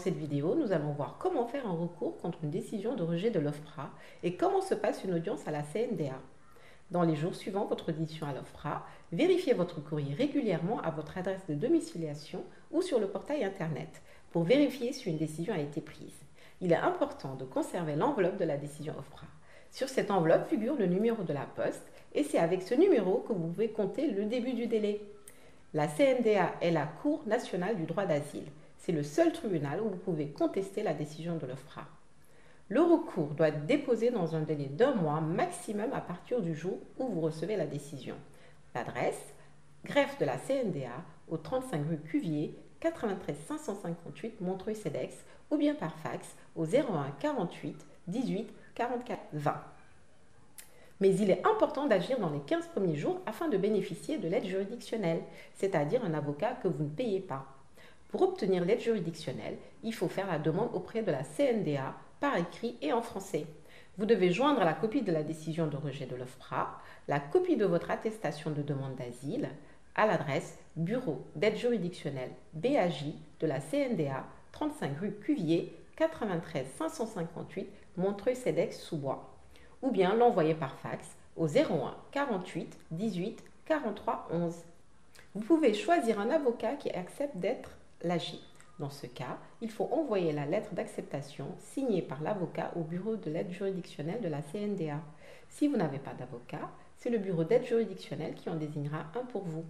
cette vidéo, nous allons voir comment faire un recours contre une décision de rejet de l'OFPRA et comment se passe une audience à la CNDA. Dans les jours suivant votre audition à l'OFPRA, vérifiez votre courrier régulièrement à votre adresse de domiciliation ou sur le portail Internet pour vérifier si une décision a été prise. Il est important de conserver l'enveloppe de la décision OFPRA. Sur cette enveloppe figure le numéro de la poste et c'est avec ce numéro que vous pouvez compter le début du délai. La CNDA est la Cour nationale du droit d'asile. C'est le seul tribunal où vous pouvez contester la décision de l'OFPRA. Le recours doit être déposé dans un délai d'1 mois maximum à partir du jour où vous recevez la décision. L'adresse, greffe de la CNDA au 35 rue Cuvier, 93 558 Montreuil-Cedex ou bien par fax au 01 48 18 44 20. Mais il est important d'agir dans les 15 premiers jours afin de bénéficier de l'aide juridictionnelle, c'est-à-dire un avocat que vous ne payez pas. Pour obtenir l'aide juridictionnelle, il faut faire la demande auprès de la CNDA par écrit et en français. Vous devez joindre la copie de la décision de rejet de l'OFPRA, la copie de votre attestation de demande d'asile à l'adresse Bureau d'aide juridictionnelle BAJ de la CNDA, 35 rue Cuvier, 93 558 Montreuil-Cedex-sous-Bois, ou bien l'envoyer par fax au 01 48 18 43 11. Vous pouvez choisir un avocat qui accepte d'être l'AJ. Dans ce cas, il faut envoyer la lettre d'acceptation signée par l'avocat au bureau de l'aide juridictionnelle de la CNDA. Si vous n'avez pas d'avocat, c'est le bureau d'aide juridictionnelle qui en désignera un pour vous.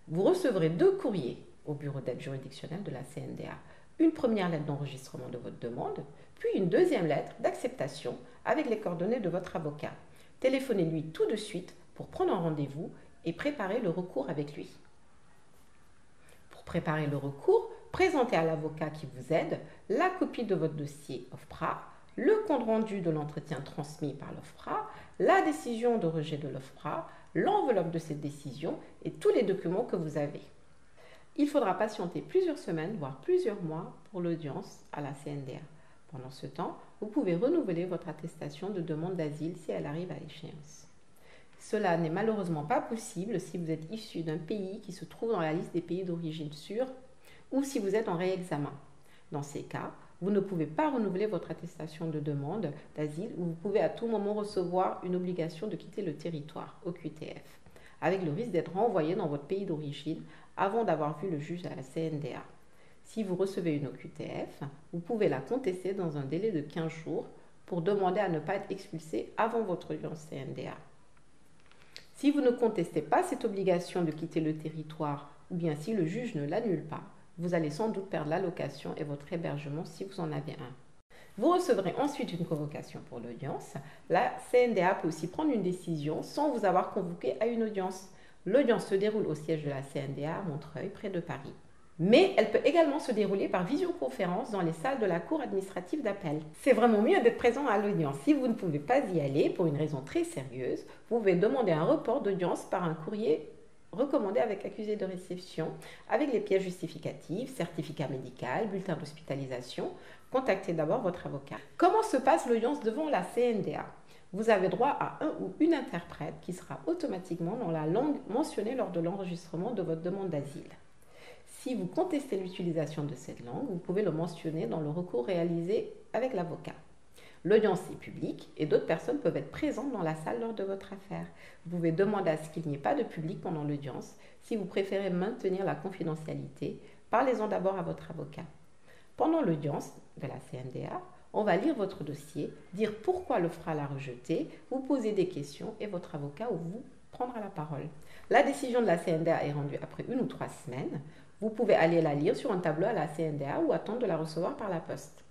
Vous recevrez 2 courriers au bureau d'aide juridictionnelle de la CNDA. Une première lettre d'enregistrement de votre demande, puis une deuxième lettre d'acceptation avec les coordonnées de votre avocat. Téléphonez-lui tout de suite pour prendre un rendez-vous et préparer le recours avec lui. Pour préparer le recours, présentez à l'avocat qui vous aide la copie de votre dossier OFPRA, le compte-rendu de l'entretien transmis par l'OFPRA, la décision de rejet de l'OFPRA, l'enveloppe de cette décision et tous les documents que vous avez. Il faudra patienter plusieurs semaines, voire plusieurs mois pour l'audience à la CNDA. Pendant ce temps, vous pouvez renouveler votre attestation de demande d'asile si elle arrive à échéance. Cela n'est malheureusement pas possible si vous êtes issu d'un pays qui se trouve dans la liste des pays d'origine sûre ou si vous êtes en réexamen. Dans ces cas, vous ne pouvez pas renouveler votre attestation de demande d'asile ou vous pouvez à tout moment recevoir une obligation de quitter le territoire, OQTF, avec le risque d'être renvoyé dans votre pays d'origine avant d'avoir vu le juge à la CNDA. Si vous recevez une OQTF, vous pouvez la contester dans un délai de 15 jours pour demander à ne pas être expulsé avant votre audience CNDA. Si vous ne contestez pas cette obligation de quitter le territoire ou bien si le juge ne l'annule pas, vous allez sans doute perdre l'allocation et votre hébergement si vous en avez un. Vous recevrez ensuite une convocation pour l'audience. La CNDA peut aussi prendre une décision sans vous avoir convoqué à une audience. L'audience se déroule au siège de la CNDA à Montreuil, près de Paris. Mais elle peut également se dérouler par visioconférence dans les salles de la Cour administrative d'appel. C'est vraiment mieux d'être présent à l'audience. Si vous ne pouvez pas y aller pour une raison très sérieuse, vous pouvez demander un report d'audience par un courrier recommandé avec accusé de réception, avec les pièces justificatives, certificat médical, bulletin d'hospitalisation. Contactez d'abord votre avocat. Comment se passe l'audience devant la CNDA ? Vous avez droit à un ou une interprète qui sera automatiquement dans la langue mentionnée lors de l'enregistrement de votre demande d'asile. Si vous contestez l'utilisation de cette langue, vous pouvez le mentionner dans le recours réalisé avec l'avocat. L'audience est publique et d'autres personnes peuvent être présentes dans la salle lors de votre affaire. Vous pouvez demander à ce qu'il n'y ait pas de public pendant l'audience. Si vous préférez maintenir la confidentialité, parlez-en d'abord à votre avocat. Pendant l'audience de la CNDA, on va lire votre dossier, dire pourquoi l'OFPRA l'a rejeté, vous poser des questions et votre avocat vous prendra la parole. La décision de la CNDA est rendue après 1 ou 3 semaines. Vous pouvez aller la lire sur un tableau à la CNDA ou attendre de la recevoir par la poste.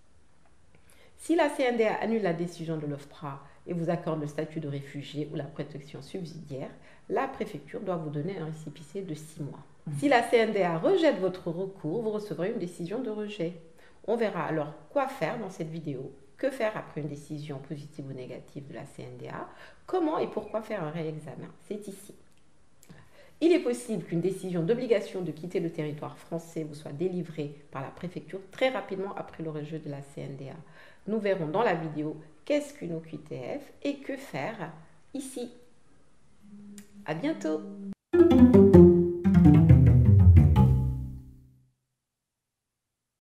Si la CNDA annule la décision de l'OFPRA et vous accorde le statut de réfugié ou la protection subsidiaire, la préfecture doit vous donner un récépissé de 6 mois. Si la CNDA rejette votre recours, vous recevrez une décision de rejet. On verra alors quoi faire dans cette vidéo. Que faire après une décision positive ou négative de la CNDA? Comment et pourquoi faire un réexamen? C'est ici. Il est possible qu'une décision d'obligation de quitter le territoire français vous soit délivrée par la préfecture très rapidement après le rejet de la CNDA. Nous verrons dans la vidéo qu'est-ce qu'une OQTF et que faire ici. À bientôt!